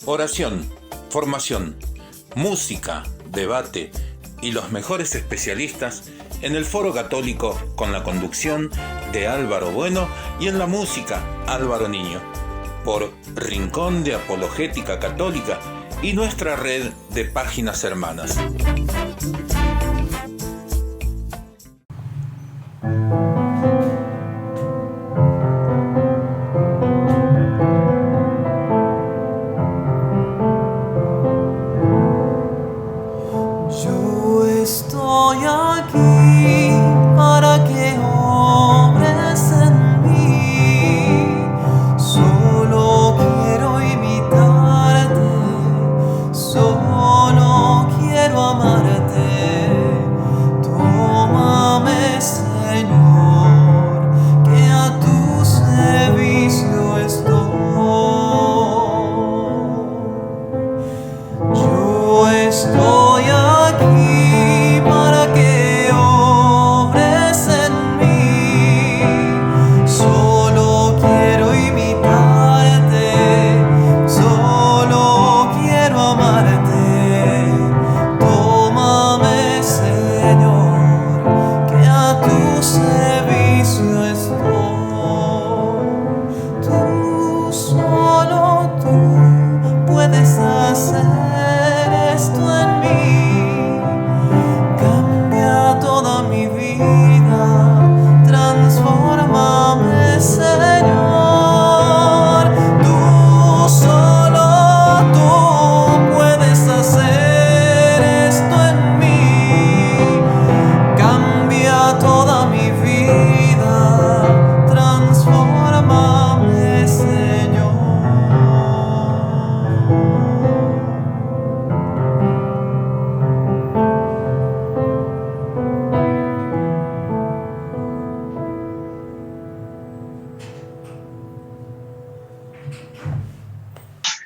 Oración, formación, música, debate y los mejores especialistas en el Foro Católico con la conducción de Álvaro Bueno y en la música Álvaro Niño, por Rincón de Apologética Católica y nuestra red de páginas hermanas.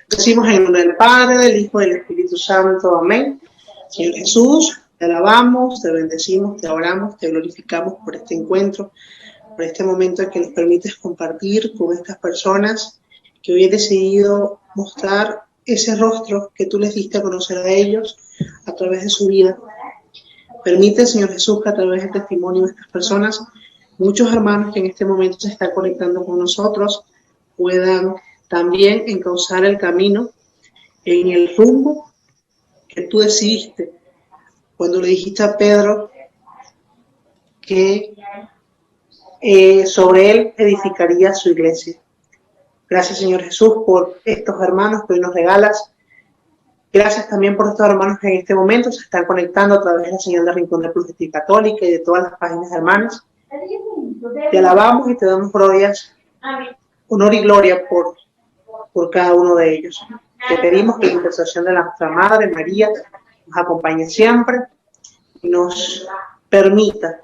Decimos en el nombre del Padre, del Hijo y del Espíritu Santo. Amén. Señor Jesús, te alabamos, te bendecimos, te adoramos, te glorificamos por este encuentro, por este momento en que nos permites compartir con estas personas que hoy he decidido mostrar ese rostro que tú les diste a conocer a ellos a través de su vida. Permite, Señor Jesús, que a través del testimonio de estas personas, muchos hermanos que en este momento se están conectando con nosotros puedan también encauzar el camino en el rumbo que tú decidiste cuando le dijiste a Pedro que sobre él edificaría su iglesia. Gracias, Señor Jesús, por estos hermanos que hoy nos regalas. Gracias también por estos hermanos que en este momento se están conectando a través de la señal de Rincón de Apologética Católica y de todas las páginas hermanas. Te alabamos y te damos glorias, honor y gloria por cada uno de ellos. Te pedimos que la intercesión de nuestra Madre María nos acompañe siempre y nos permita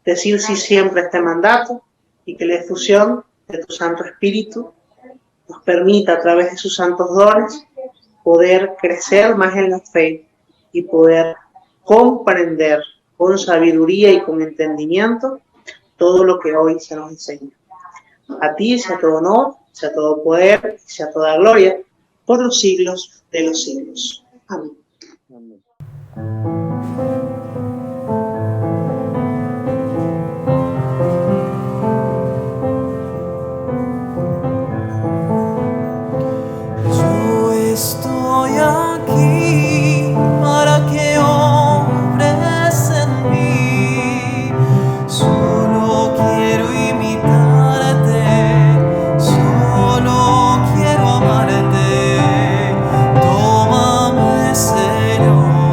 decir sí siempre a este mandato y que la efusión de tu Santo Espíritu nos permita a través de sus santos dones poder crecer más en la fe y poder comprender con sabiduría y con entendimiento todo lo que hoy se nos enseña. A ti sea todo honor, sea todo poder, sea toda gloria, por los siglos de los siglos. Amén. Amén. Yo estoy aquí para que obres en mí. Solo quiero imitarte, solo quiero amarte. Tómame, Señor.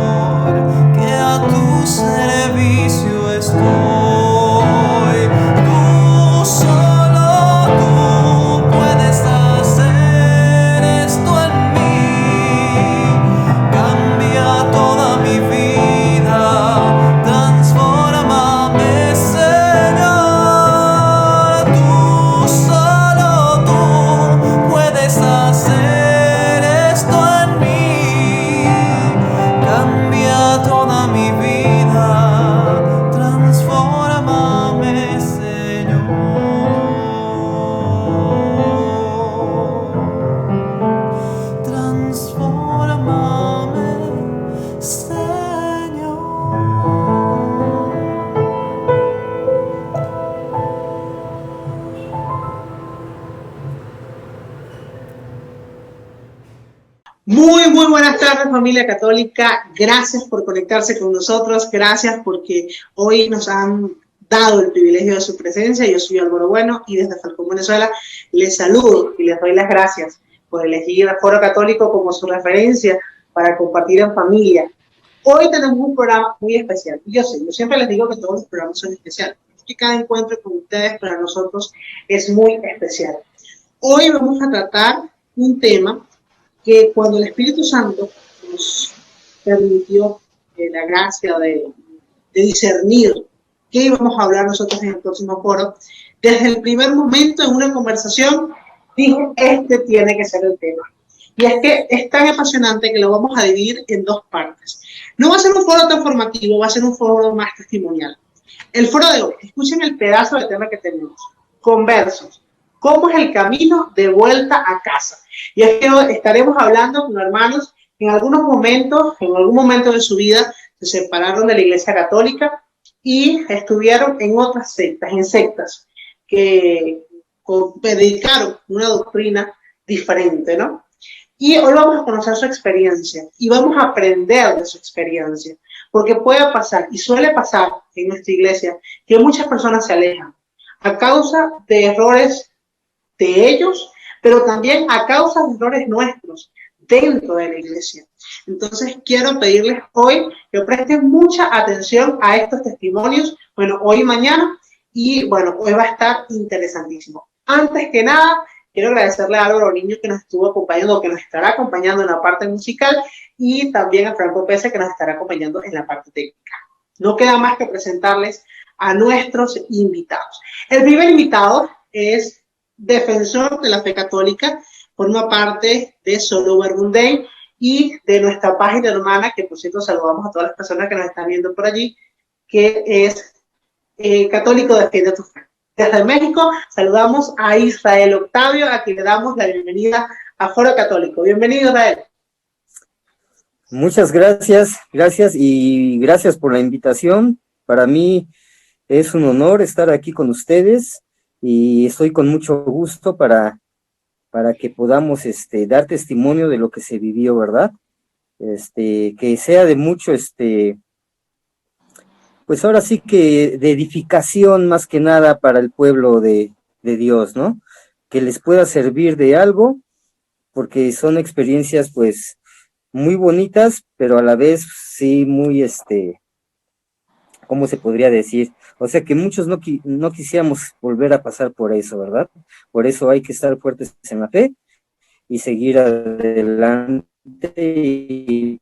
Muy buenas tardes, familia católica. Gracias por conectarse con nosotros. Gracias porque hoy nos han dado el privilegio de su presencia. Yo soy Álvaro Bueno y desde Falcón, Venezuela, les saludo y les doy las gracias por elegir el Foro Católico como su referencia para compartir en familia. Hoy tenemos un programa muy especial. Yo siempre les digo que todos los programas son especiales, porque cada encuentro con ustedes para nosotros es muy especial. Hoy vamos a tratar un tema que cuando el Espíritu Santo nos permitió la gracia de discernir qué íbamos a hablar nosotros en el próximo foro, desde el primer momento en una conversación dije, este tiene que ser el tema. Y es que es tan apasionante que lo vamos a dividir en dos partes. No va a ser un foro tan formativo, va a ser un foro más testimonial. El foro de hoy, escuchen el pedazo de tema que tenemos. Conversos. ¿Cómo es el camino de vuelta a casa? Y es que estaremos hablando con hermanos que en algún momento de su vida, se separaron de la Iglesia Católica y estuvieron en otras sectas, en sectas que predicaron una doctrina diferente, ¿no? Y hoy vamos a conocer su experiencia y vamos a aprender de su experiencia, porque puede pasar y suele pasar en nuestra iglesia que muchas personas se alejan a causa de errores de ellos, pero también a causa de errores nuestros dentro de la iglesia. Entonces quiero pedirles hoy que presten mucha atención a estos testimonios, bueno, hoy y mañana, y bueno, hoy va a estar interesantísimo. Antes que nada, quiero agradecerle a Álvaro Niño que nos estuvo acompañando, que nos estará acompañando en la parte musical, y también a Franco Pese que nos estará acompañando en la parte técnica. No queda más que presentarles a nuestros invitados. El primer invitado es defensor de la fe católica, forma parte de Solo Verbunday y de nuestra página hermana, que por cierto saludamos a todas las personas que nos están viendo por allí, que es Católico Defiende tu Fe. Desde México saludamos a Israel Octavio, a quien le damos la bienvenida a Foro Católico. Bienvenido, Israel. Muchas gracias y gracias por la invitación. Para mí es un honor estar aquí con ustedes y estoy con mucho gusto para que podamos dar testimonio de lo que se vivió, ¿verdad? Que sea de mucho, pues ahora sí que de edificación más que nada para el pueblo de Dios, ¿no? Que les pueda servir de algo, porque son experiencias pues muy bonitas, pero a la vez sí muy, ¿cómo se podría decir? O sea que muchos no quisiéramos volver a pasar por eso, ¿verdad? Por eso hay que estar fuertes en la fe y seguir adelante. Y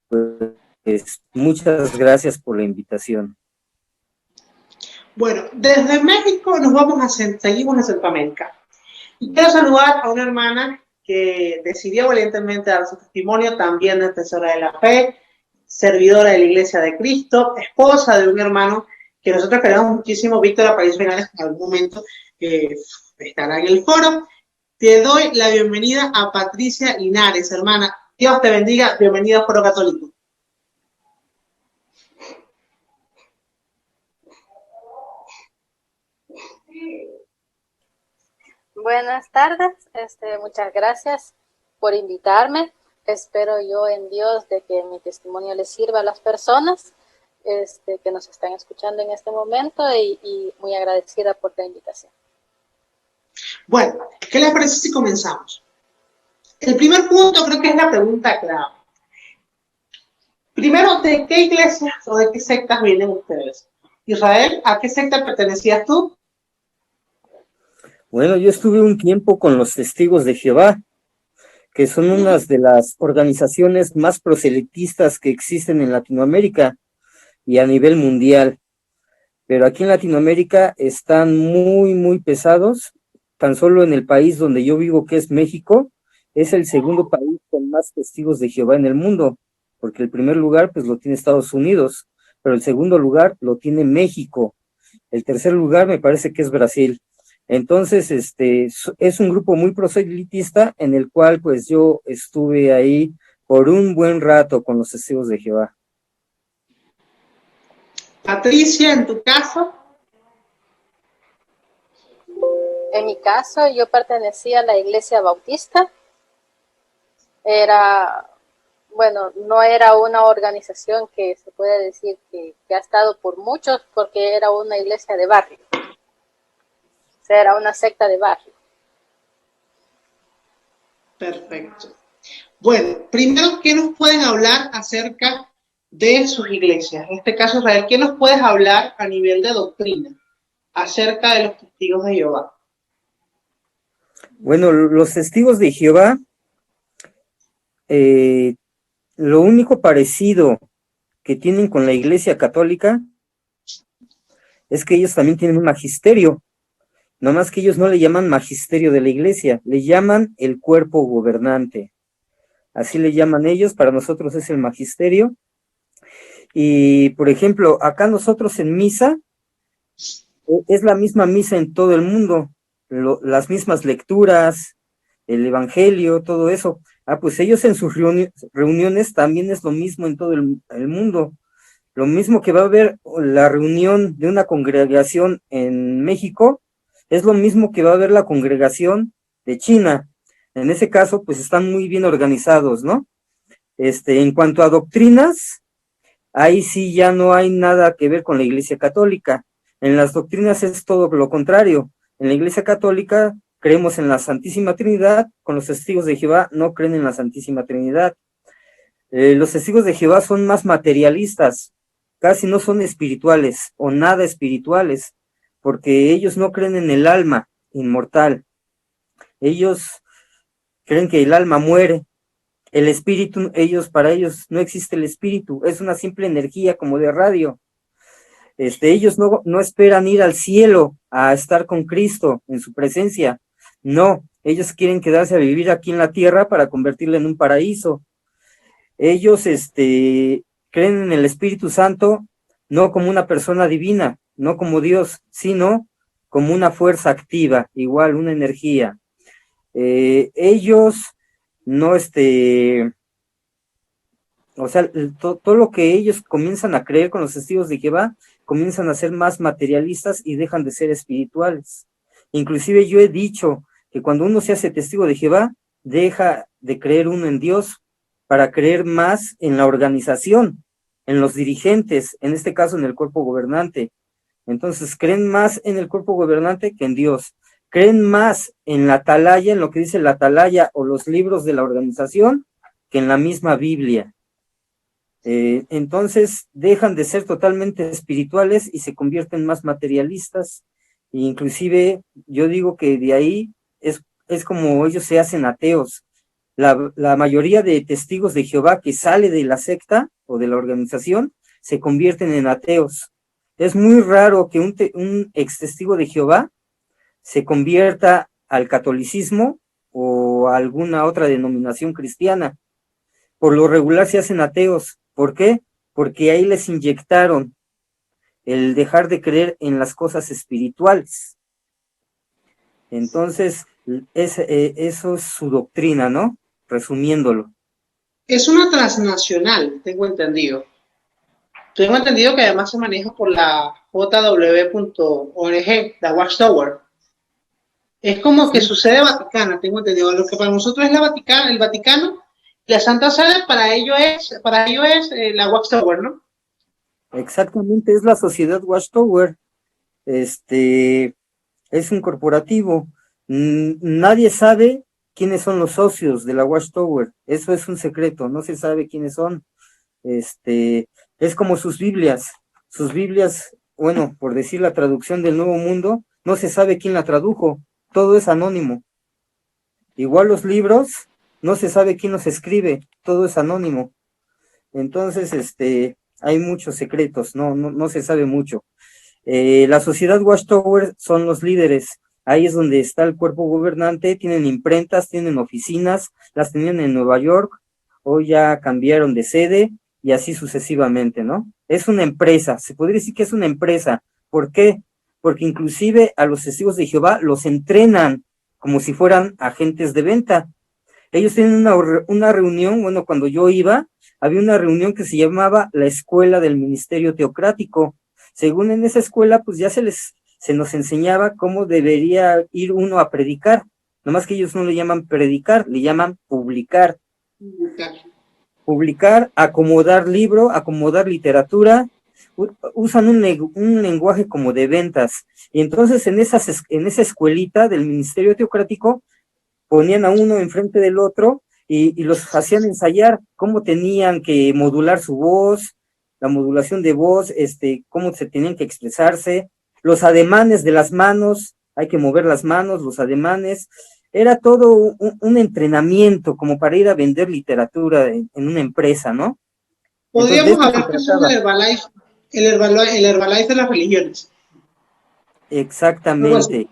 pues muchas gracias por la invitación. Bueno, desde México seguimos en Centroamérica. Y quiero saludar a una hermana que decidió valientemente dar su testimonio, también defensora de la fe, servidora de la Iglesia de Cristo, esposa de un hermano que nosotros queremos muchísimo, Víctor Aparicio Vinales, en algún momento estará en el foro. Te doy la bienvenida a Patricia Linares, hermana. Dios te bendiga, bienvenida a Foro Católico. Buenas tardes, muchas gracias por invitarme. Espero yo en Dios de que mi testimonio les sirva a las personas que nos están escuchando en este momento y muy agradecida por la invitación. Bueno, ¿qué les parece si comenzamos? El primer punto creo que es la pregunta clave. Primero, ¿de qué iglesias o de qué sectas vienen ustedes? Israel, ¿a qué secta pertenecías tú? Bueno, yo estuve un tiempo con los Testigos de Jehová, que son unas de las organizaciones más proselitistas que existen en Latinoamérica y a nivel mundial. Pero aquí en Latinoamérica están muy pesados. Tan solo en el país donde yo vivo, que es México, es el segundo país con más Testigos de Jehová en el mundo, porque el primer lugar pues lo tiene Estados Unidos, pero el segundo lugar lo tiene México. El tercer lugar me parece que es Brasil. Entonces, es un grupo muy proselitista en el cual pues yo estuve ahí por un buen rato con los Testigos de Jehová. Patricia, en tu caso. En mi caso, yo pertenecía a la Iglesia Bautista era, bueno, no era una organización que se puede decir que ha estado por muchos, porque era una iglesia de barrio, o sea, era una secta de barrio. Perfecto. Bueno, primero, ¿qué nos pueden hablar acerca de sus iglesias? En este caso, Israel, ¿qué nos puedes hablar a nivel de doctrina acerca de los testigos de Jehová? Bueno, los testigos de Jehová, lo único parecido que tienen con la Iglesia Católica es que ellos también tienen un magisterio, nomás que ellos no le llaman magisterio de la Iglesia, le llaman el cuerpo gobernante. Así le llaman ellos, para nosotros es el magisterio. Y, por ejemplo, acá nosotros en misa, es la misma misa en todo el mundo, las mismas lecturas, el evangelio, todo eso. Pues ellos en sus reuniones también es lo mismo en todo el mundo. Lo mismo que va a haber la reunión de una congregación en México, es lo mismo que va a haber la congregación de China. En ese caso, pues están muy bien organizados, ¿no? En cuanto a doctrinas, ahí sí ya no hay nada que ver con la Iglesia Católica. En las doctrinas es todo lo contrario. En la Iglesia Católica creemos en la Santísima Trinidad, con los testigos de Jehová no creen en la Santísima Trinidad. Los testigos de Jehová son más materialistas, casi no son espirituales o nada espirituales, porque ellos no creen en el alma inmortal. Ellos creen que el alma muere. El espíritu, para ellos no existe el espíritu, es una simple energía como de radio. Ellos no esperan ir al cielo a estar con Cristo en su presencia. No, ellos quieren quedarse a vivir aquí en la tierra para convertirla en un paraíso. Ellos creen en el Espíritu Santo no como una persona divina, no como Dios, sino como una fuerza activa, igual una energía. Ellos no, o sea, todo lo que ellos comienzan a creer con los testigos de Jehová, comienzan a ser más materialistas y dejan de ser espirituales. Inclusive yo he dicho que cuando uno se hace testigo de Jehová, deja de creer uno en Dios para creer más en la organización, en los dirigentes, en este caso en el cuerpo gobernante. Entonces creen más en el cuerpo gobernante que en Dios. Creen más en la atalaya, en lo que dice la atalaya o los libros de la organización, que en la misma Biblia. Entonces dejan de ser totalmente espirituales y se convierten más materialistas. E inclusive yo digo que de ahí es como ellos se hacen ateos. La mayoría de testigos de Jehová que sale de la secta o de la organización se convierten en ateos. Es muy raro que un ex testigo de Jehová se convierta al catolicismo o a alguna otra denominación cristiana. Por lo regular se hacen ateos. ¿Por qué? Porque ahí les inyectaron el dejar de creer en las cosas espirituales. Entonces, eso es su doctrina, ¿no? Resumiéndolo. Es una transnacional, tengo entendido. Tengo entendido que además se maneja por la jw.org, la Watchtower. Es como que su sede vaticana, tengo entendido. Lo que para nosotros es el Vaticano, la Santa Sede para ello es la Watchtower, ¿no? Exactamente, es la sociedad Watchtower. Es un corporativo. Nadie sabe quiénes son los socios de la Watchtower. Eso es un secreto, no se sabe quiénes son. Es como sus Biblias. Sus Biblias, bueno, por decir la traducción del Nuevo Mundo, no se sabe quién la tradujo. Todo es anónimo. Igual los libros, no se sabe quién los escribe, todo es anónimo. Entonces, hay muchos secretos, no se sabe mucho. La sociedad Watchtower son los líderes, ahí es donde está el cuerpo gobernante, tienen imprentas, tienen oficinas, las tenían en Nueva York, hoy ya cambiaron de sede y así sucesivamente, ¿no? Es una empresa, se podría decir que es una empresa. ¿Por qué? Porque inclusive a los testigos de Jehová los entrenan como si fueran agentes de venta. Ellos tienen una reunión, bueno, cuando yo iba, había una reunión que se llamaba la Escuela del Ministerio Teocrático. Según en esa escuela, pues ya se nos enseñaba cómo debería ir uno a predicar. Nomás que ellos no le llaman predicar, le llaman publicar. publicar, acomodar libro, acomodar literatura, usan un lenguaje como de ventas. Y entonces en esa escuelita del Ministerio Teocrático ponían a uno enfrente del otro y los hacían ensayar cómo tenían que modular su voz, la modulación de voz, cómo se tenían que expresarse, los ademanes de las manos, hay que mover las manos, los ademanes. Era todo un entrenamiento como para ir a vender literatura en una empresa, ¿no? Entonces, de Podríamos esto se hablar que eso es trataba. el Herbalife de las religiones. Exactamente,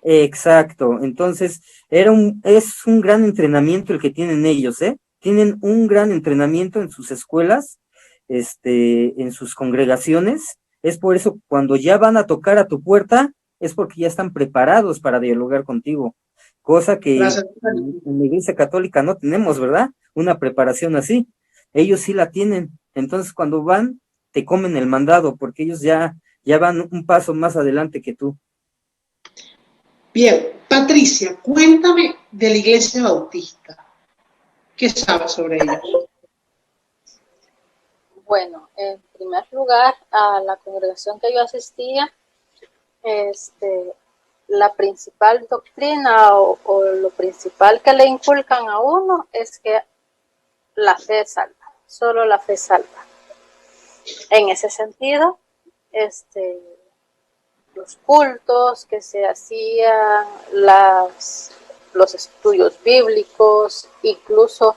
exacto. Entonces, es un gran entrenamiento el que tienen ellos, ¿eh? Tienen un gran entrenamiento en sus escuelas, en sus congregaciones. Es por eso cuando ya van a tocar a tu puerta, es porque ya están preparados para dialogar contigo. Cosa que Gracias. en la Iglesia Católica no tenemos, ¿verdad? Una preparación así. Ellos sí la tienen. Entonces, cuando van, te comen el mandado, porque ellos ya van un paso más adelante que tú. Bien, Patricia, cuéntame de la Iglesia Bautista. ¿Qué sabes sobre ellos? Bueno, en primer lugar, a la congregación que yo asistía, la principal doctrina o lo principal que le inculcan a uno es que la fe salva, solo la fe salva. En ese sentido, los cultos que se hacían, los estudios bíblicos, incluso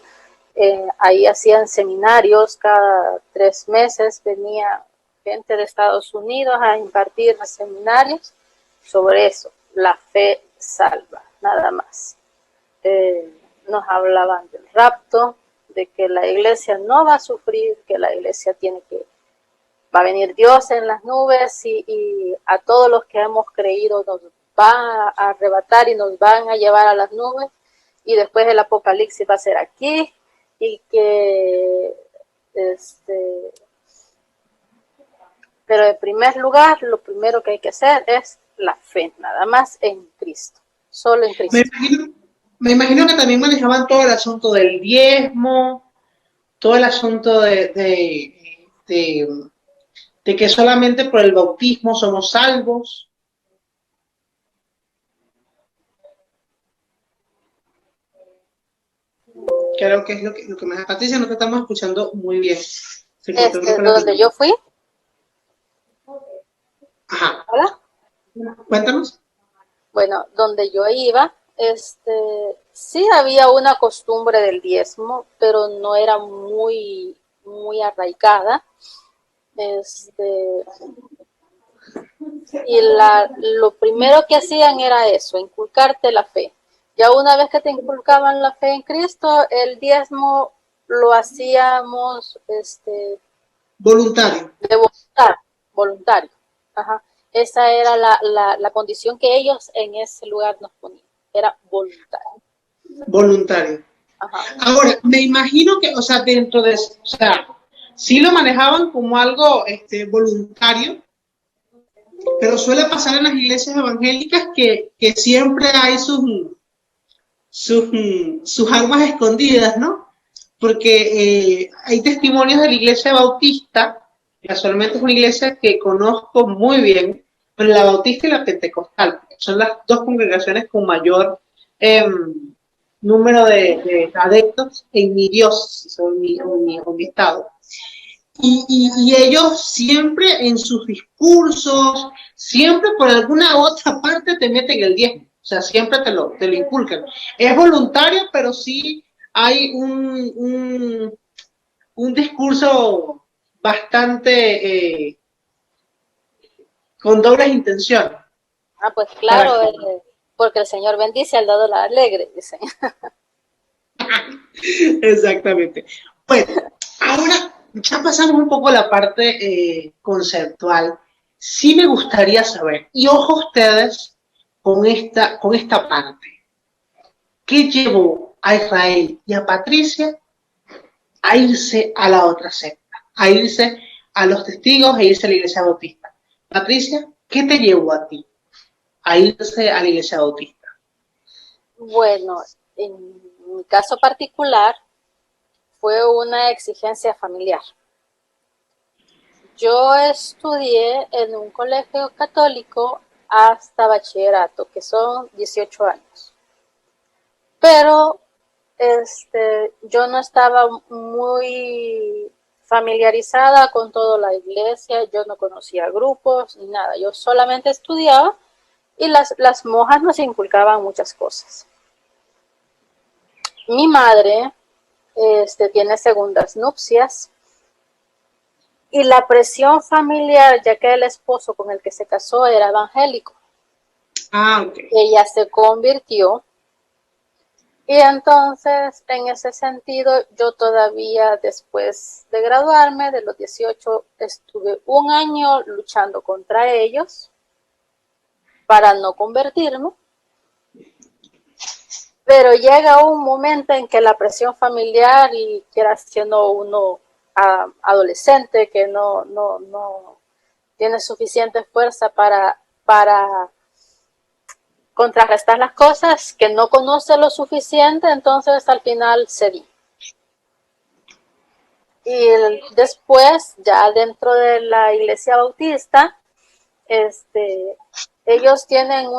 ahí hacían seminarios, cada 3 meses venía gente de Estados Unidos a impartir seminarios sobre eso, la fe salva, nada más. Nos hablaban del rapto, de que la iglesia no va a sufrir, que la iglesia va a venir Dios en las nubes y a todos los que hemos creído nos va a arrebatar y nos van a llevar a las nubes, y después el apocalipsis va a ser aquí, y que pero en primer lugar, lo primero que hay que hacer es la fe, nada más en Cristo, solo en Cristo. Me imagino que también manejaban todo el asunto del diezmo, todo el asunto de que solamente por el bautismo somos salvos. Creo que es lo que me da Patricia, no te estamos escuchando muy bien. Donde yo fui. Ajá. ¿Hola? Cuéntanos. Bueno, donde yo iba, sí había una costumbre del diezmo, pero no era muy, muy arraigada. Y lo primero que hacían era eso, inculcarte la fe. Ya una vez que te inculcaban la fe en Cristo, el diezmo lo hacíamos voluntario. De voluntario. Ajá. Esa era la condición que ellos en ese lugar nos ponían. Era voluntario. Voluntario. Ajá. Ahora, me imagino que, o sea, dentro de, o sea, sí lo manejaban como algo voluntario, pero suele pasar en las iglesias evangélicas que siempre hay sus armas escondidas, ¿no? Porque hay testimonios de la iglesia bautista, casualmente es una iglesia que conozco muy bien, pero la bautista y la pentecostal, son las dos congregaciones con mayor número de adeptos en mi diócesis, en mi estado. Y ellos siempre en sus discursos, siempre por alguna otra parte te meten el diezmo, o sea, siempre te lo inculcan. Es voluntario, pero sí hay un discurso bastante con dobles intenciones. Ah, pues claro, porque el Señor bendice al dado la alegre, dicen. Exactamente. Bueno, ahora ya pasamos un poco a la parte conceptual. Sí me gustaría saber, y ojo ustedes con esta parte, ¿qué llevó a Israel y a Patricia a irse a la otra secta, a irse a los testigos e irse a la iglesia bautista? Patricia, ¿qué te llevó a ti a irse a la iglesia bautista? Bueno, en mi caso particular, fue una exigencia familiar. Yo estudié en un colegio católico hasta bachillerato, que son 18 años. Pero yo no estaba muy familiarizada con toda la iglesia, yo no conocía grupos ni nada, yo solamente estudiaba y las monjas nos inculcaban muchas cosas. Mi madre tiene segundas nupcias y la presión familiar, ya que el esposo con el que se casó era evangélico. Okay. Ella se convirtió y entonces en ese sentido yo todavía después de graduarme de los 18 estuve un año luchando contra ellos para no convertirme, pero llega un momento en que la presión familiar y quiera siendo uno adolescente que no tiene suficiente fuerza para contrarrestar las cosas, que no conoce lo suficiente, entonces al final cedí. Y después, ya dentro de la iglesia bautista, ellos tienen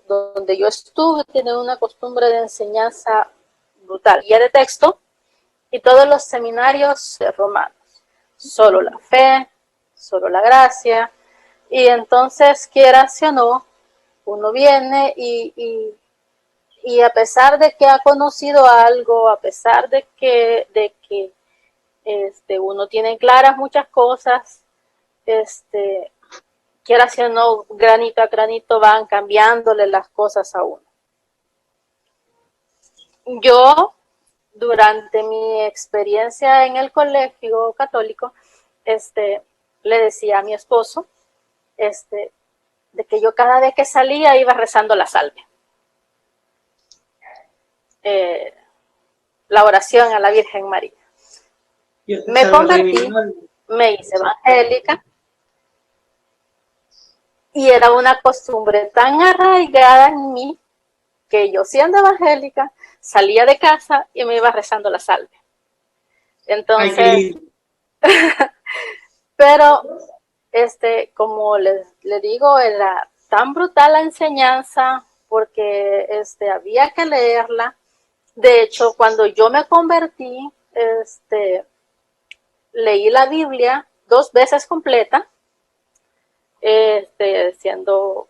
donde yo estuve, tienen una costumbre de enseñanza brutal, guía de texto, y todos los seminarios romanos, solo la fe, solo la gracia, y entonces, quieras o no, uno viene y a pesar de que ha conocido algo, a pesar de que uno tiene claras muchas cosas, quieras o no, granito a granito van cambiándole las cosas a uno. Yo, durante mi experiencia en el colegio católico, le decía a mi esposo, de que yo cada vez que salía iba rezando la salve. La oración a la Virgen María. Me convertí, me hice evangélica, y era una costumbre tan arraigada en mí que yo, siendo evangélica, salía de casa y me iba rezando la salve. Entonces, pero como le digo, era tan brutal la enseñanza porque había que leerla. De hecho, cuando yo me convertí, leí la Biblia 2 veces completa, siendo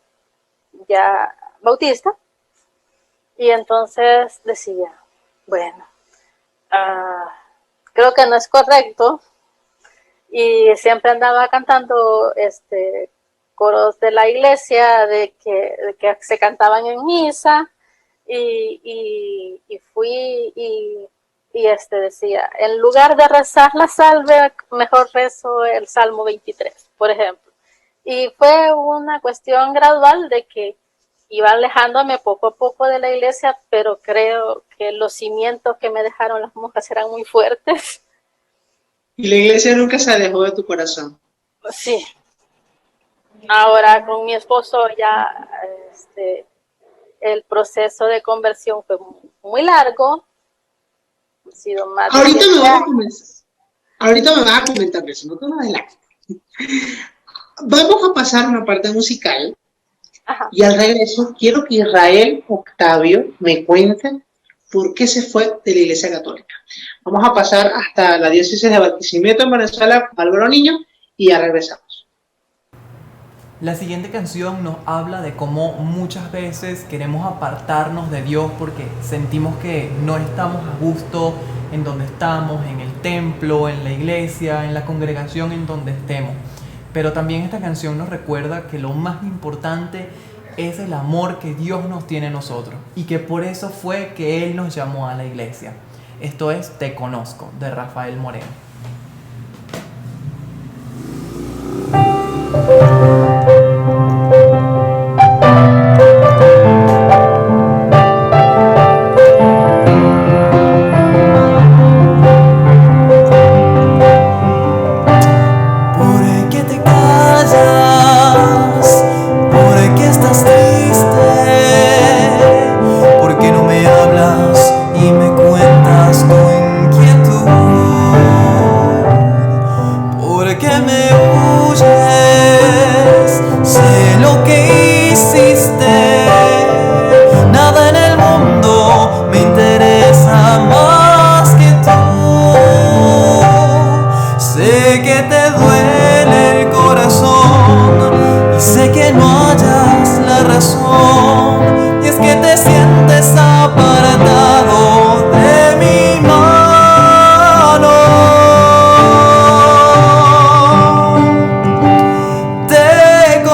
ya bautista, y entonces decía, bueno, creo que no es correcto, y siempre andaba cantando coros de la iglesia de que se cantaban en misa, y fui y decía, en lugar de rezar la salve, mejor rezo el Salmo 23, por ejemplo. Y fue una cuestión gradual de que iba alejándome poco a poco de la iglesia, pero creo que los cimientos que me dejaron las monjas eran muy fuertes. ¿Y la iglesia nunca se alejó de tu corazón? Sí. Ahora con mi esposo ya el proceso de conversión fue muy largo. Ha sido más de Ahorita 10 me vas a años. comenzar. Ahorita me vas a comentar eso, no te me adelantes. Vamos a pasar una parte musical. Ajá. Y al regreso quiero que Israel Octavio me cuente por qué se fue de la Iglesia Católica. Vamos a pasar hasta la diócesis de Barquisimeto en Venezuela, Álvaro Niño, y ya regresamos. La siguiente canción nos habla de cómo muchas veces queremos apartarnos de Dios porque sentimos que no estamos a gusto en donde estamos, en el templo, en la iglesia, en la congregación en donde estemos. Pero también esta canción nos recuerda que lo más importante es el amor que Dios nos tiene a nosotros y que por eso fue que Él nos llamó a la iglesia. Esto es Te Conozco, de Rafael Moreno. ¿Por qué te callas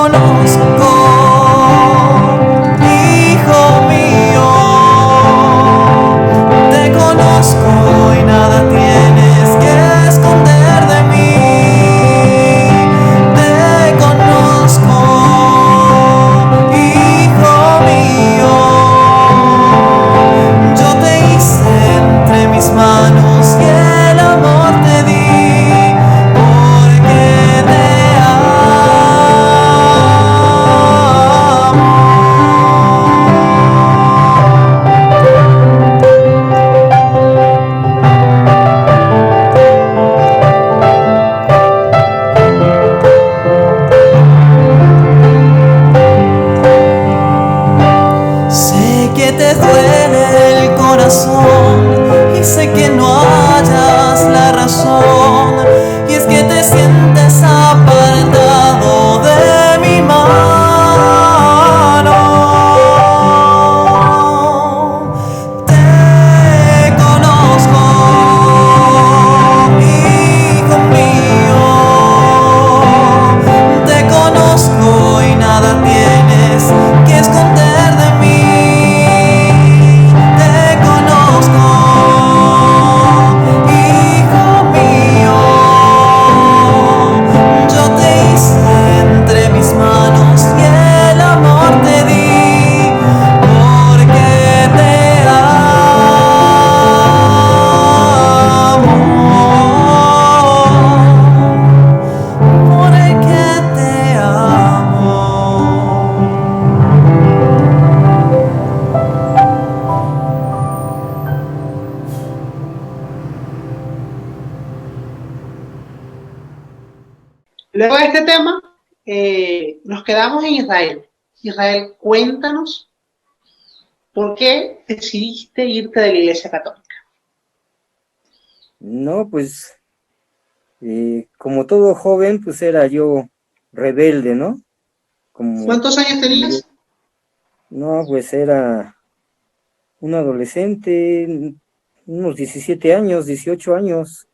conozco, hijo mío, te conozco y nada tienes que esconder de mí. Te conozco, hijo mío, yo te hice entre mis manos y el amor te di, porque te amo. Sé que te duele el corazón y sé que no hallas la razón, y es que te sientes apartado de mi mano. Te conozco, hijo mío, te conozco y nada tienes que esconder de mí. Te conozco, hijo mío, yo te hice entre mis manos y el amor te di, porque te amo, porque te amo. Luego de este tema, nos quedamos en Israel. Israel, cuéntanos por qué decidiste irte de la Iglesia Católica. No, pues como todo joven, pues era yo rebelde, ¿no? Como, ¿Cuántos años tenías? no, pues era un adolescente, unos 17 años, 18 años.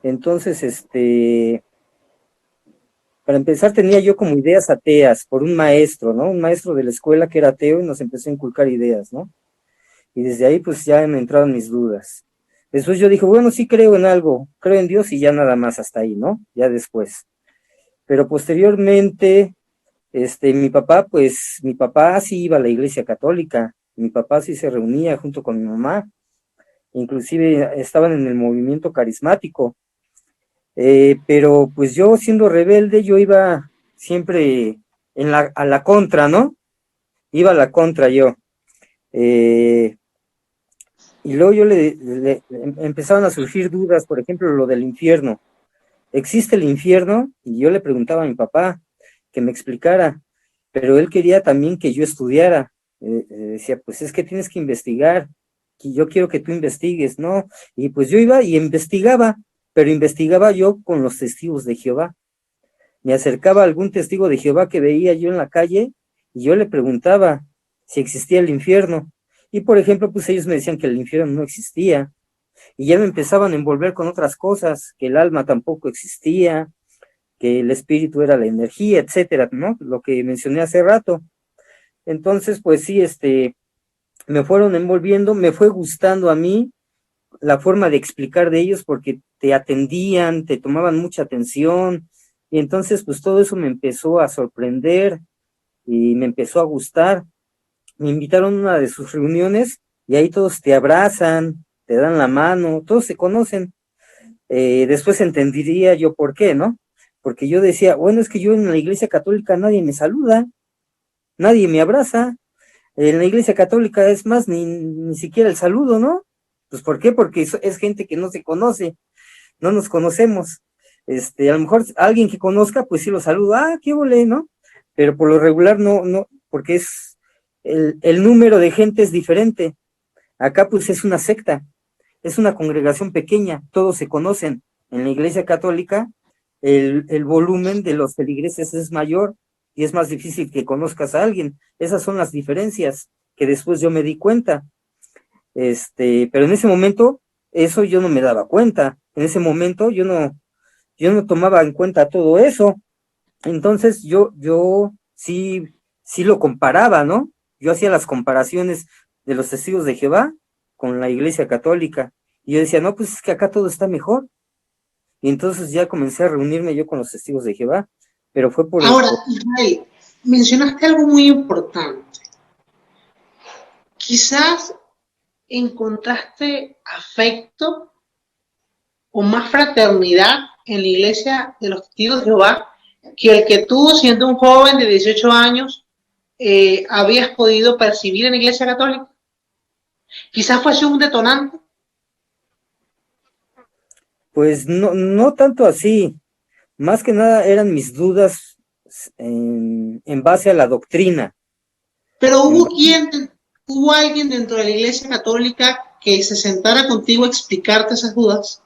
Entonces, para empezar tenía yo como ideas ateas por un maestro, ¿no? Un maestro de la escuela que era ateo y nos empezó a inculcar ideas, ¿no? Y desde ahí pues ya me entraron mis dudas. Después yo dije, bueno, sí creo en algo, creo en Dios y ya nada más hasta ahí, ¿no? Ya después. Pero posteriormente, mi papá sí iba a la iglesia católica, mi papá sí se reunía junto con mi mamá, inclusive estaban en el movimiento carismático, pero pues yo siendo rebelde, yo iba siempre a la contra, ¿no? Iba a la contra yo. Y luego empezaban a surgir dudas, por ejemplo, lo del infierno. ¿Existe el infierno? Y yo le preguntaba a mi papá que me explicara, pero él quería también que yo estudiara. Decía, pues es que tienes que investigar, que yo quiero que tú investigues, ¿no? Y pues yo iba y investigaba, pero investigaba yo con los testigos de Jehová. Me acercaba a algún testigo de Jehová que veía yo en la calle y yo le preguntaba si existía el infierno. Y por ejemplo, pues ellos me decían que el infierno no existía. Y ya me empezaban a envolver con otras cosas, que el alma tampoco existía, que el espíritu era la energía, etcétera, ¿no? Lo que mencioné hace rato. Entonces, pues sí, me fueron envolviendo, me fue gustando a mí la forma de explicar de ellos porque te atendían, te tomaban mucha atención, y entonces pues todo eso me empezó a sorprender y me empezó a gustar. Me invitaron a una de sus reuniones y ahí todos te abrazan, te dan la mano, todos se conocen. Después entendería yo por qué, ¿no? Porque yo decía, bueno, es que yo en la iglesia católica nadie me saluda, nadie me abraza. En la iglesia católica es más, ni siquiera el saludo, ¿no? Pues ¿por qué? Porque es gente que no se conoce, no nos conocemos. A lo mejor alguien que conozca, pues sí lo saluda, qué volé, ¿no? Pero por lo regular no, porque es el número de gente es diferente. Acá pues es una secta, es una congregación pequeña, todos se conocen. En la iglesia católica el volumen de los feligreses es mayor y es más difícil que conozcas a alguien. Esas son las diferencias que después yo me di cuenta. Pero en ese momento, eso yo no me daba cuenta. En ese momento yo no tomaba en cuenta todo eso. Entonces yo sí lo comparaba, ¿no? Yo hacía las comparaciones de los testigos de Jehová con la Iglesia Católica. Y yo decía, no, pues es que acá todo está mejor. Y entonces ya comencé a reunirme yo con los testigos de Jehová, pero fue Ahora, Israel, mencionaste algo muy importante. Quizás encontraste afecto o más fraternidad en la iglesia de los testigos de Jehová que el que tú, siendo un joven de 18 años, habías podido percibir en la iglesia católica. Quizás fuese un detonante. pues no tanto así, más que nada eran mis dudas en base a la doctrina. Pero hubo alguien dentro de la iglesia católica que se sentara contigo a explicarte esas dudas.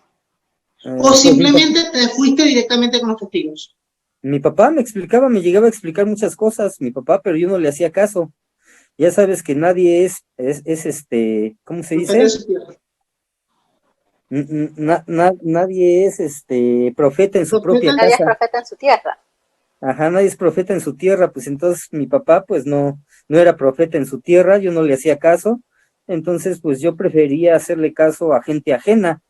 O Pues simplemente te fuiste directamente con los testigos. mi papá me explicaba, me llegaba a explicar muchas cosas, mi papá, pero yo no le hacía caso. Ya sabes que nadie es ¿cómo se dice? Nadie es profeta en su propia Nadie es casa. profeta en su tierra. Ajá, nadie es profeta en su tierra, pues entonces mi papá pues no era profeta en su tierra, yo no le hacía caso, entonces pues yo prefería hacerle caso a gente ajena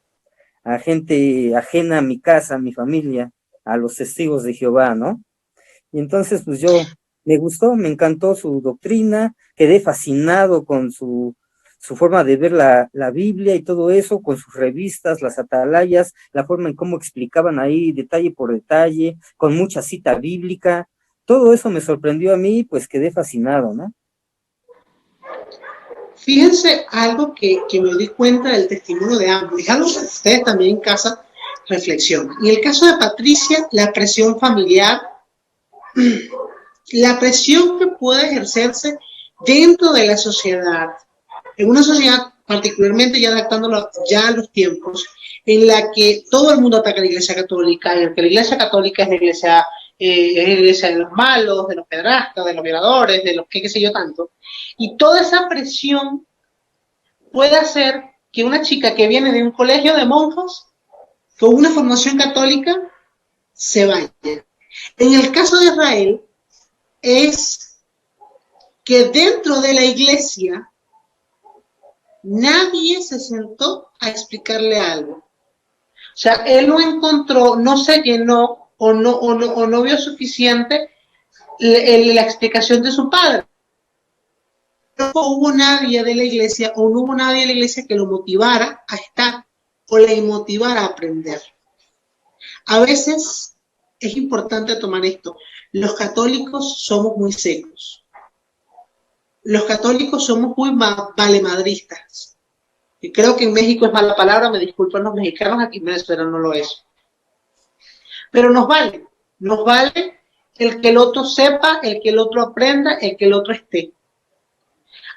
a mi casa, a mi familia, a los testigos de Jehová, ¿no? Y entonces pues yo me gustó, me encantó su doctrina, quedé fascinado con su forma de ver la Biblia y todo eso, con sus revistas, las atalayas, la forma en cómo explicaban ahí detalle por detalle, con mucha cita bíblica, todo eso me sorprendió a mí, pues quedé fascinado, ¿no? Fíjense algo que me di cuenta del testimonio de ambos, y algo que ustedes también en casa reflexionan. En el caso de Patricia, la presión familiar, la presión que puede ejercerse dentro de la sociedad, en una sociedad particularmente ya adaptándolo ya a los tiempos, en la que todo el mundo ataca a la Iglesia Católica, en la que la Iglesia Católica es la iglesia de los malos, de los pedrastas, de los violadores, de los qué sé yo tanto, y toda esa presión puede hacer que una chica que viene de un colegio de monjas con una formación católica se vaya. En el caso de Israel, es que dentro de la iglesia nadie se sentó a explicarle algo. O sea, él no encontró, no se llenó o no vio suficiente la explicación de su padre. No hubo nadie de la iglesia o no hubo nadie de la iglesia que lo motivara a estar o le motivara a aprender. A veces es importante tomar esto. Los católicos somos muy secos. Los católicos somos muy valemadristas. Y creo que en México es mala palabra, me disculpan los mexicanos, aquí en Venezuela no lo es. Pero nos vale el que el otro sepa, el que el otro aprenda, el que el otro esté.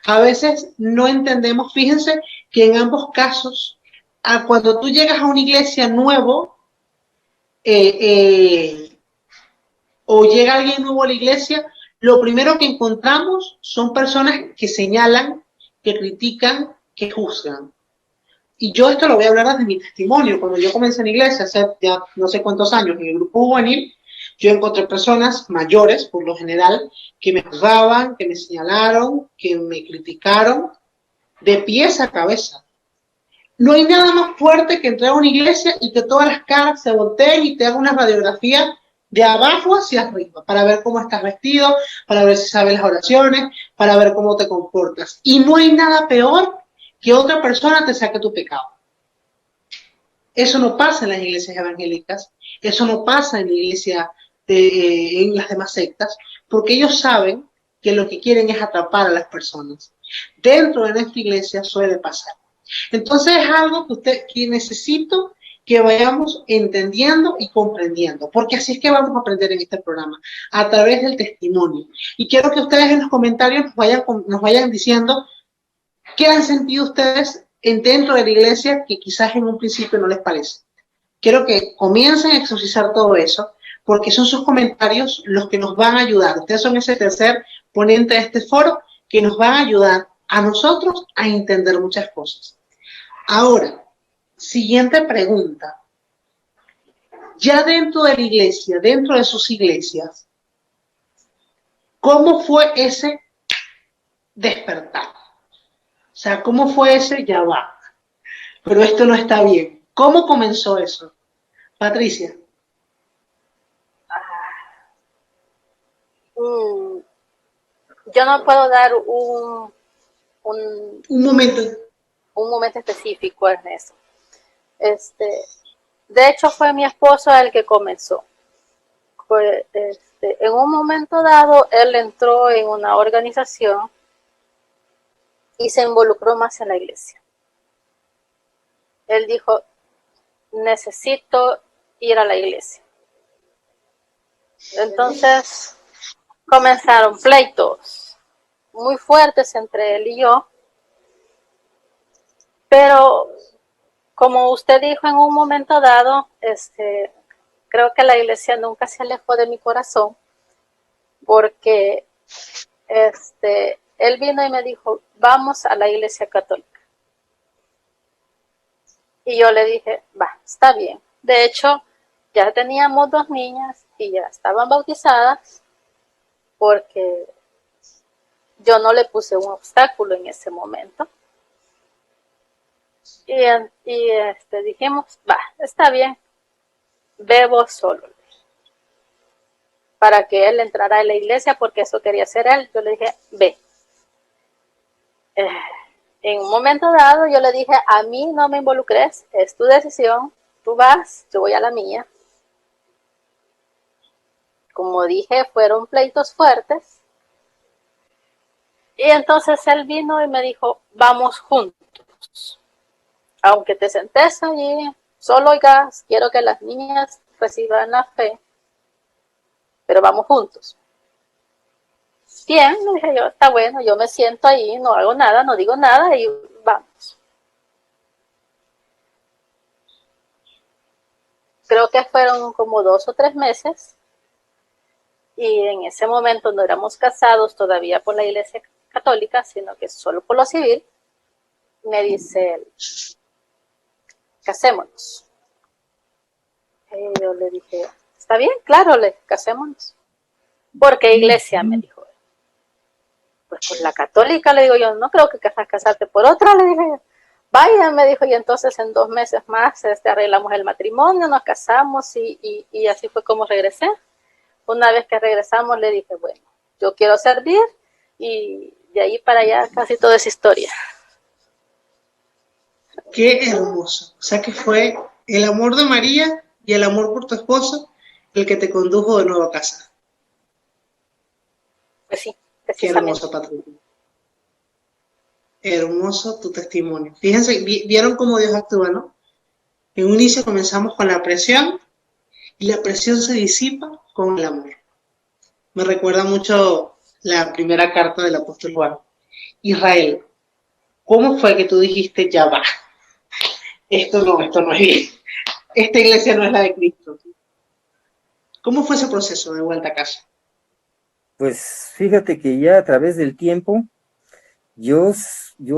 A veces no entendemos, fíjense que en ambos casos, cuando tú llegas a una iglesia nuevo, o llega alguien nuevo a la iglesia, lo primero que encontramos son personas que señalan, que critican, que juzgan. Y yo esto lo voy a hablar desde mi testimonio. Cuando yo comencé en la iglesia, hace ya no sé cuántos años, en el grupo juvenil, yo encontré personas mayores, por lo general, que me juzgaban, que me señalaron, que me criticaron, de pies a cabeza. No hay nada más fuerte que entrar a una iglesia y que todas las caras se volteen y te hagan una radiografía de abajo hacia arriba, para ver cómo estás vestido, para ver si sabes las oraciones, para ver cómo te comportas. Y no hay nada peor que otra persona te saque tu pecado. Eso no pasa en las iglesias evangélicas, eso no pasa en la iglesia, en las demás sectas, porque ellos saben que lo que quieren es atrapar a las personas. Dentro de nuestra iglesia suele pasar. Entonces es algo que necesito que vayamos entendiendo y comprendiendo, porque así es que vamos a aprender en este programa, a través del testimonio. Y quiero que ustedes en los comentarios nos vayan diciendo qué han sentido ustedes dentro de la iglesia que quizás en un principio no les parece. Quiero que comiencen a exorcizar todo eso, porque son sus comentarios los que nos van a ayudar. Ustedes son ese tercer ponente de este foro que nos van a ayudar a nosotros a entender muchas cosas. Ahora, siguiente pregunta. ya dentro de la iglesia, dentro de sus iglesias, ¿cómo fue ese despertar? O sea, ¿cómo fue ese ya va? Pero esto no está bien. ¿Cómo comenzó eso? Patricia. Yo no puedo dar Un momento. un momento específico en eso. De hecho, fue mi esposo el que comenzó. En un momento dado, él entró en una organización y se involucró más en la iglesia. Él dijo, necesito ir a la iglesia. Entonces comenzaron pleitos muy fuertes entre él y yo, pero como usted dijo en un momento dado, creo que la iglesia nunca se alejó de mi corazón, porque él vino y me dijo, vamos a la iglesia católica. Y yo le dije, va, está bien. De hecho, ya teníamos 2 niñas y ya estaban bautizadas, porque yo no le puse un obstáculo en ese momento. Y dijimos, va, está bien, ve vos solo. Para que él entrara a la iglesia, porque eso quería hacer él. Yo le dije, ve. En un momento dado yo le dije, a mí no me involucres, es tu decisión, tú vas, yo voy a la mía. Como dije, fueron pleitos fuertes. Y entonces él vino y me dijo, vamos juntos. Aunque te sentes allí, solo oigas, quiero que las niñas reciban la fe, pero vamos juntos. Bien, le dije yo, está bueno, yo me siento ahí, no hago nada, no digo nada y vamos. Creo que fueron como 2 o 3 meses y en ese momento no éramos casados todavía por la iglesia católica, sino que solo por lo civil. Me dice él, casémonos. Y yo le dije, está bien, claro, casémonos. ¿Por qué iglesia? Me dijo. Pues por la católica, le digo yo, no creo que querrás casarte por otra, le dije. Vaya, me dijo, y entonces en 2 meses más arreglamos el matrimonio, nos casamos y así fue como regresé. Una vez que regresamos le dije, bueno, yo quiero servir y de ahí para allá casi toda esa historia. Qué hermoso. O sea que fue el amor de María y el amor por tu esposo el que te condujo de nuevo a casa. Pues sí, qué hermoso, Patricia. Hermoso tu testimonio. Fíjense, vieron cómo Dios actúa, ¿no? En un inicio comenzamos con la presión y la presión se disipa con el amor. Me recuerda mucho la primera carta del apóstol Juan. Israel, ¿cómo fue que tú dijiste, ya va? Esto no es bien. Esta iglesia no es la de Cristo. ¿Cómo fue ese proceso de vuelta a casa? Pues fíjate que ya a través del tiempo, yo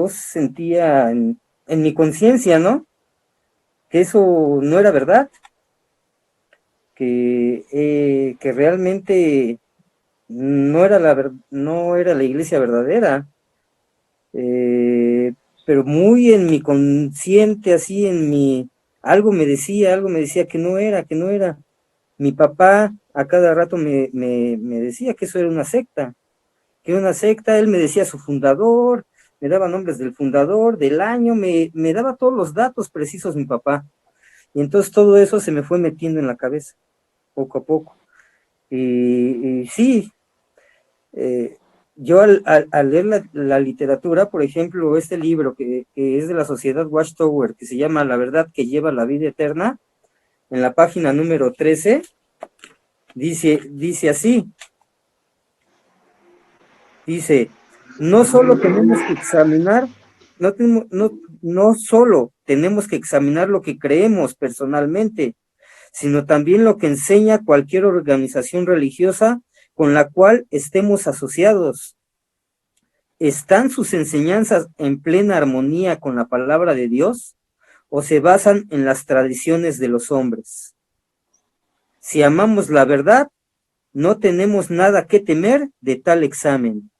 sentía en mi conciencia, ¿no? Que eso no era verdad, que realmente no era la iglesia verdadera, pero muy en mi consciente, así algo me decía que no era. Mi papá a cada rato me decía que eso era una secta, él me decía su fundador, me daba nombres del fundador, del año, me daba todos los datos precisos mi papá, y entonces todo eso se me fue metiendo en la cabeza, poco a poco, y sí, yo al leer la literatura, por ejemplo, este libro que es de la Sociedad Watchtower, que se llama La verdad que lleva la vida eterna, en la página número 13, dice así, no solo tenemos que examinar, no solo tenemos que examinar lo que creemos personalmente, sino también lo que enseña cualquier organización religiosa con la cual estemos asociados. ¿Están sus enseñanzas en plena armonía con la palabra de Dios o se basan en las tradiciones de los hombres? Si amamos la verdad, no tenemos nada que temer de tal examen.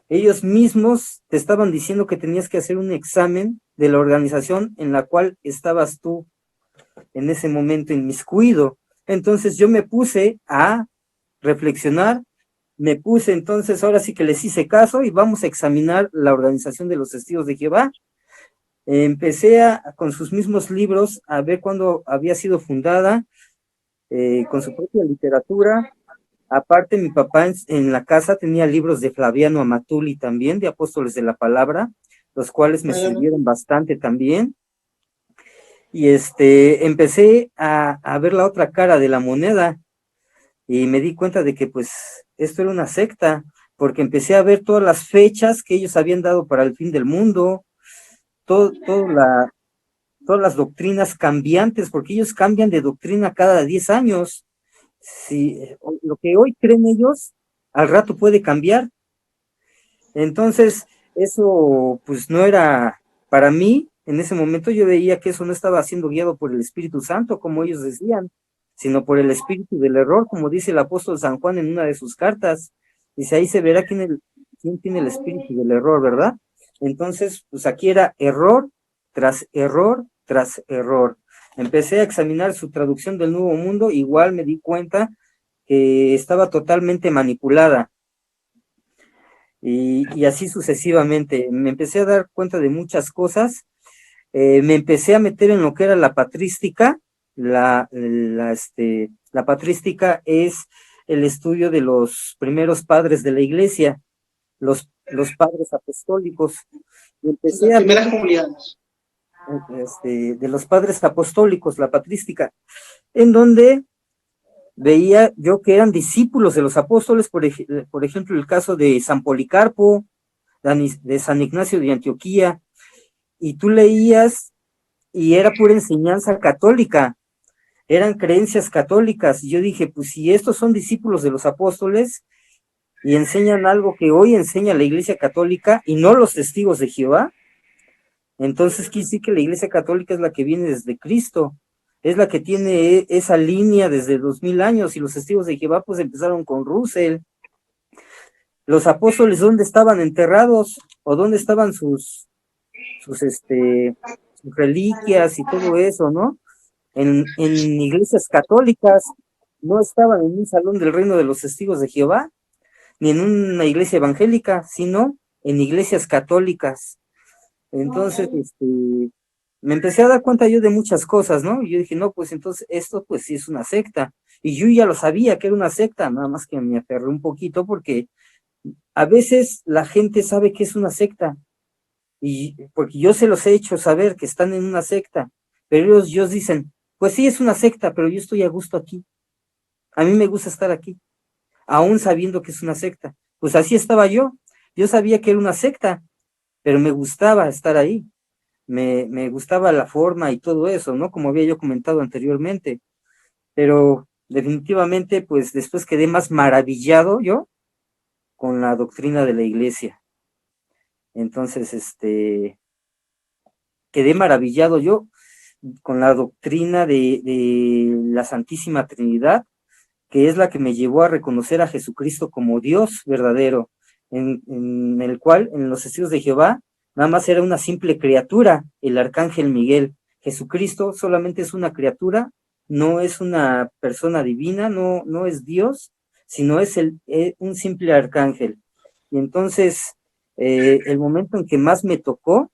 Ellos mismos te estaban diciendo que tenías que hacer un examen de la organización en la cual estabas tú en ese momento inmiscuido. Entonces yo me puse a reflexionar, me puse entonces, ahora sí que les hice caso y vamos a examinar la organización de los Testigos de Jehová. Empecé con sus mismos libros a ver cuándo había sido fundada, con su propia literatura. Aparte, mi papá en la casa tenía libros de Flaviano Amatuli también, de Apóstoles de la Palabra, los cuales me sirvieron bastante también. Y empecé a ver la otra cara de la moneda y me di cuenta de que pues esto era una secta, porque empecé a ver todas las fechas que ellos habían dado para el fin del mundo, todas las doctrinas cambiantes, porque ellos cambian de doctrina cada 10 años. Si lo que hoy creen ellos, al rato puede cambiar. Entonces, eso pues no era para mí. En ese momento yo veía que eso no estaba siendo guiado por el Espíritu Santo, como ellos decían, sino por el espíritu del error, como dice el apóstol San Juan en una de sus cartas. Dice, ahí se verá quién tiene el espíritu del error, ¿verdad? Entonces, pues aquí era error tras error tras error. Empecé a examinar su traducción del Nuevo Mundo, igual me di cuenta que estaba totalmente manipulada. Y así sucesivamente. Me empecé a dar cuenta de muchas cosas. Me empecé a meter en lo que era la patrística. La patrística es el estudio de los primeros padres de la iglesia, los padres apostólicos. Y empecé Las a ver, primeras comunidades. de los padres apostólicos, la patrística, en donde veía yo que eran discípulos de los apóstoles, por ejemplo, el caso de San Policarpo, de San Ignacio de Antioquía, y tú leías y era pura enseñanza católica, eran creencias católicas, y yo dije, pues si estos son discípulos de los apóstoles y enseñan algo que hoy enseña la Iglesia Católica y no los Testigos de Jehová, entonces quiere decir que la Iglesia Católica es la que viene desde Cristo, es la que tiene esa línea desde 2000 años, y los Testigos de Jehová pues empezaron con Russell. Los apóstoles, ¿dónde estaban enterrados? ¿O dónde estaban sus reliquias y todo eso, no? En iglesias católicas, no estaban en un salón del reino de los Testigos de Jehová, ni en una iglesia evangélica, sino en iglesias católicas. Entonces, me empecé a dar cuenta yo de muchas cosas, ¿no? Y yo dije, no, pues entonces esto pues sí es una secta. Y yo ya lo sabía que era una secta, nada más que me aferré un poquito porque a veces la gente sabe que es una secta, y porque yo se los he hecho saber que están en una secta, pero ellos dicen, pues sí es una secta, pero yo estoy a gusto aquí. A mí me gusta estar aquí, aún sabiendo que es una secta. Pues así estaba yo. Yo sabía que era una secta, pero me gustaba estar ahí. Me gustaba la forma y todo eso, ¿no? Como había yo comentado anteriormente. Pero definitivamente, pues después quedé más maravillado yo con la doctrina de la iglesia. Entonces, quedé maravillado yo con la doctrina de la Santísima Trinidad, que es la que me llevó a reconocer a Jesucristo como Dios verdadero, en el cual, en los Testigos de Jehová, nada más era una simple criatura, el arcángel Miguel. Jesucristo solamente es una criatura, no es una persona divina, no es Dios, sino es un simple arcángel. Y entonces, el momento en que más me tocó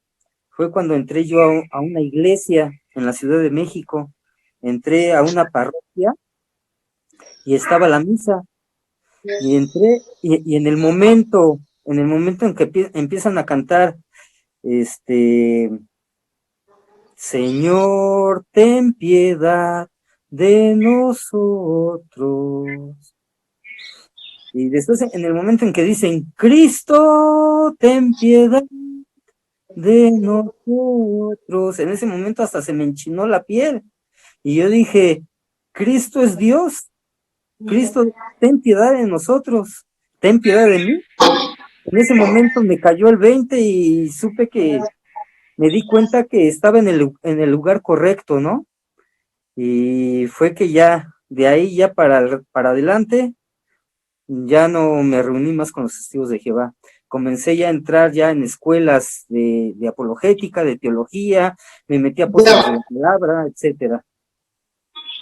fue cuando entré yo a una iglesia en la Ciudad de México. Entré a una parroquia y estaba la misa, y entré, y en el momento en que empiezan a cantar, Señor, ten piedad de nosotros. Y después, en el momento en que dicen, Cristo, ten piedad de nosotros, en ese momento hasta se me enchinó la piel. Y yo dije, Cristo es Dios. Cristo, ten piedad de nosotros, ten piedad de mí. En ese momento me cayó el 20 y supe que me di cuenta que estaba en el lugar correcto, ¿no? Y fue que ya De ahí ya para adelante, ya no me reuní más con los testigos de Jehová. Comencé ya a entrar ya en escuelas de apologética, de teología, me metí a puestos de la palabra, etcétera.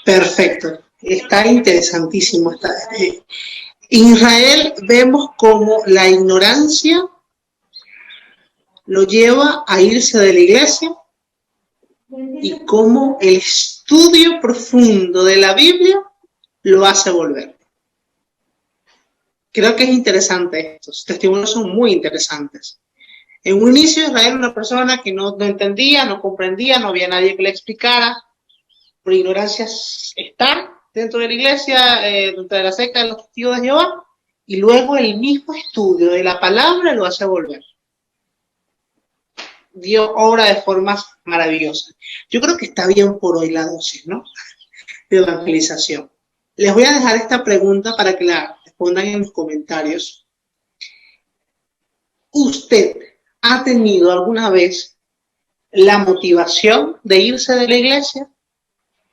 Perfecto. Está interesantísimo. En Israel vemos cómo la ignorancia lo lleva a irse de la iglesia y cómo el estudio profundo de la Biblia lo hace volver. Creo que es interesante esto. Los testimonios son muy interesantes. En un inicio Israel era una persona que no entendía, no comprendía, no había nadie que le explicara. Por ignorancia estar dentro de la iglesia, dentro de la secta de los testigos de Jehová, y luego el mismo estudio de la palabra lo hace volver. Dios obra de formas maravillosas. Yo creo que está bien por hoy la dosis, ¿no?, de evangelización. Les voy a dejar esta pregunta para que la respondan en los comentarios. ¿Usted ha tenido alguna vez la motivación de irse de la iglesia?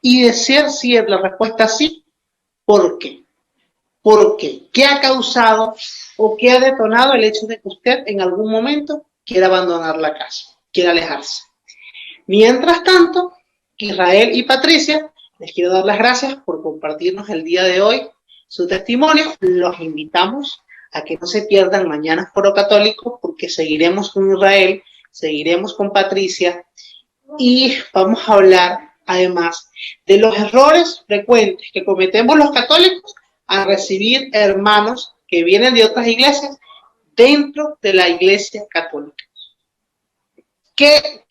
Y de ser si es la respuesta sí, ¿por qué? ¿Por qué? ¿Qué ha causado o qué ha detonado el hecho de que usted en algún momento quiera abandonar la casa, quiera alejarse? Mientras tanto, Israel y Patricia, les quiero dar las gracias por compartirnos el día de hoy su testimonio. Los invitamos a que no se pierdan mañana Foro Católico, porque seguiremos con Israel, seguiremos con Patricia y vamos a hablar además de los errores frecuentes que cometemos los católicos al recibir hermanos que vienen de otras iglesias dentro de la iglesia católica. ¿Qué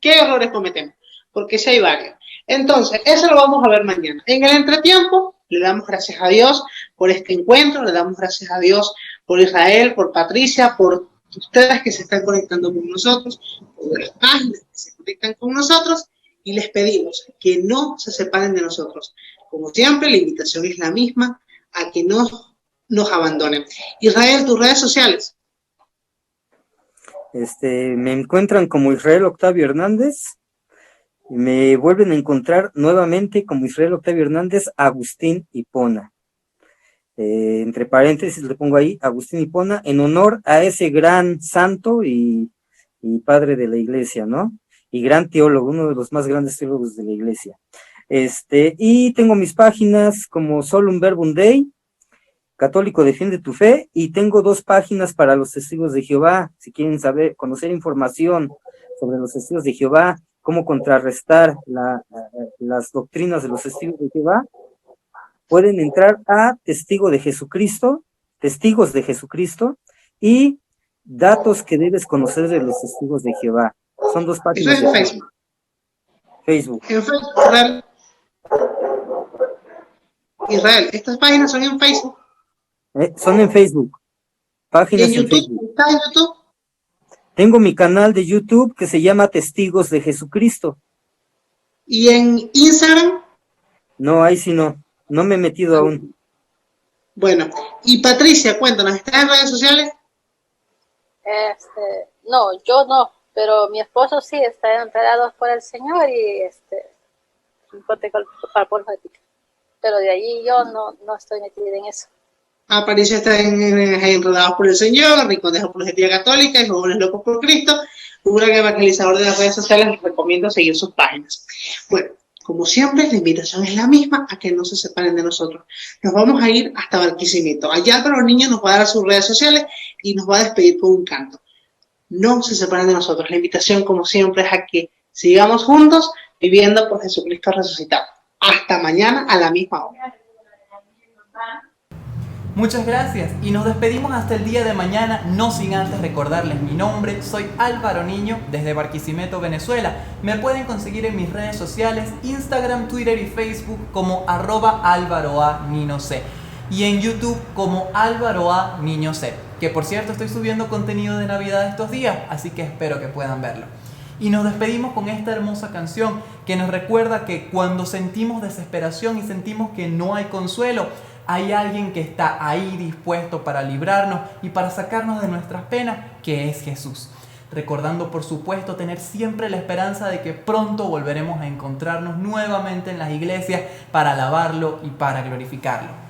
errores cometemos? Porque sí hay varios. Entonces, eso lo vamos a ver mañana. En el entretiempo, le damos gracias a Dios por este encuentro, le damos gracias a Dios por Israel, por Patricia, por ustedes que se están conectando con nosotros, por las páginas que se conectan con nosotros, y les pedimos que no se separen de nosotros. Como siempre, la invitación es la misma, a que no nos abandonen. Israel, tus redes sociales. Me encuentran como Israel Octavio Hernández, me vuelven a encontrar nuevamente como Israel Octavio Hernández Agustín Hipona. Entre paréntesis le pongo ahí Agustín Hipona, en honor a ese gran santo y padre de la iglesia, ¿no? Y gran teólogo, uno de los más grandes teólogos de la iglesia. Y tengo mis páginas como Solum Verbum Dei, Católico Defiende tu Fe, y tengo 2 páginas para los testigos de Jehová. Si quieren conocer información sobre los testigos de Jehová, cómo contrarrestar las doctrinas de los testigos de Jehová, pueden entrar a Testigos de Jesucristo, y datos que debes conocer de los testigos de Jehová. Son 2 páginas. Eso es en Facebook. En Facebook, Israel, estas páginas son en Facebook. Son en Facebook. Páginas ¿Y en YouTube? Facebook. ¿Estás en YouTube? Tengo mi canal de YouTube que se llama Testigos de Jesucristo. ¿Y en Instagram? No, ahí sí no me he metido aún. Bueno, y Patricia, cuéntanos, ¿estás en redes sociales? No, yo no, pero mi esposo sí está enterado por el Señor y pero de allí yo no estoy metida en eso. Patricia está en Enredados por el Señor, Rincón de Apología Católica y Jóvenes Locos por Cristo, un gran evangelizador de las redes sociales. Les recomiendo seguir sus páginas. Bueno, como siempre, la invitación es la misma, a que no se separen de nosotros. Nos vamos a ir hasta Barquisimeto. Allá para los niños nos va a dar sus redes sociales y nos va a despedir con un canto. No se separen de nosotros. La invitación, como siempre, es a que sigamos juntos viviendo por Jesucristo resucitado. Hasta mañana a la misma hora. Muchas gracias y nos despedimos hasta el día de mañana, no sin antes recordarles mi nombre. Soy Álvaro Niño desde Barquisimeto, Venezuela. Me pueden conseguir en mis redes sociales, Instagram, Twitter y Facebook como @AlvaroANinoC y en YouTube como Álvaro A. Niño C, que por cierto estoy subiendo contenido de Navidad estos días, así que espero que puedan verlo. Y nos despedimos con esta hermosa canción que nos recuerda que cuando sentimos desesperación y sentimos que no hay consuelo, hay alguien que está ahí dispuesto para librarnos y para sacarnos de nuestras penas, que es Jesús. recordando por supuesto tener siempre la esperanza de que pronto volveremos a encontrarnos nuevamente en las iglesias para alabarlo y para glorificarlo.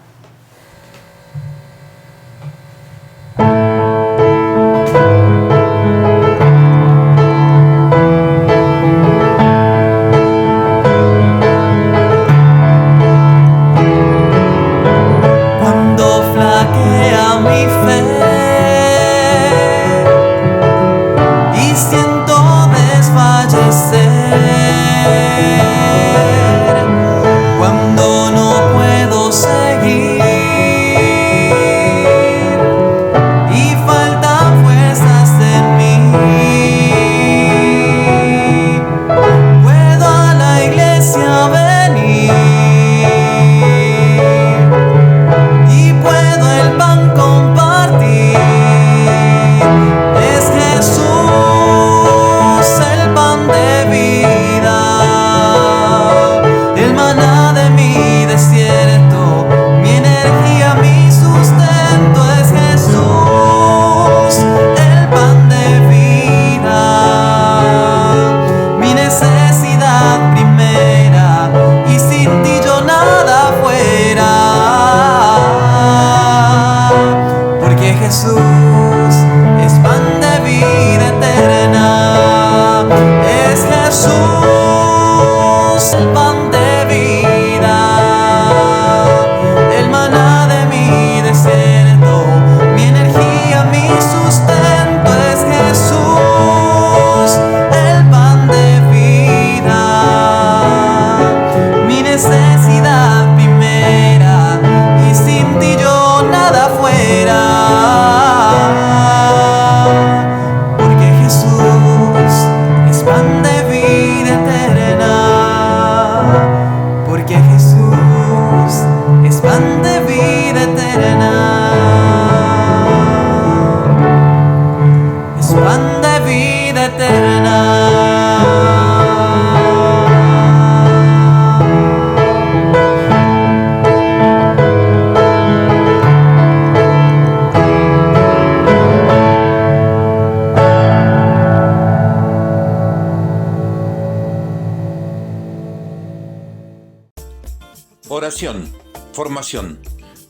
Oración, formación,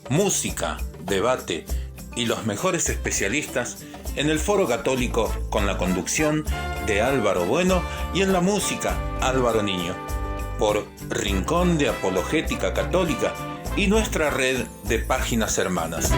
música, debate y los mejores especialistas en el Foro Católico con la conducción de Álvaro Bueno y en la música Álvaro Niño, por Rincón de Apologética Católica y nuestra red de páginas hermanas.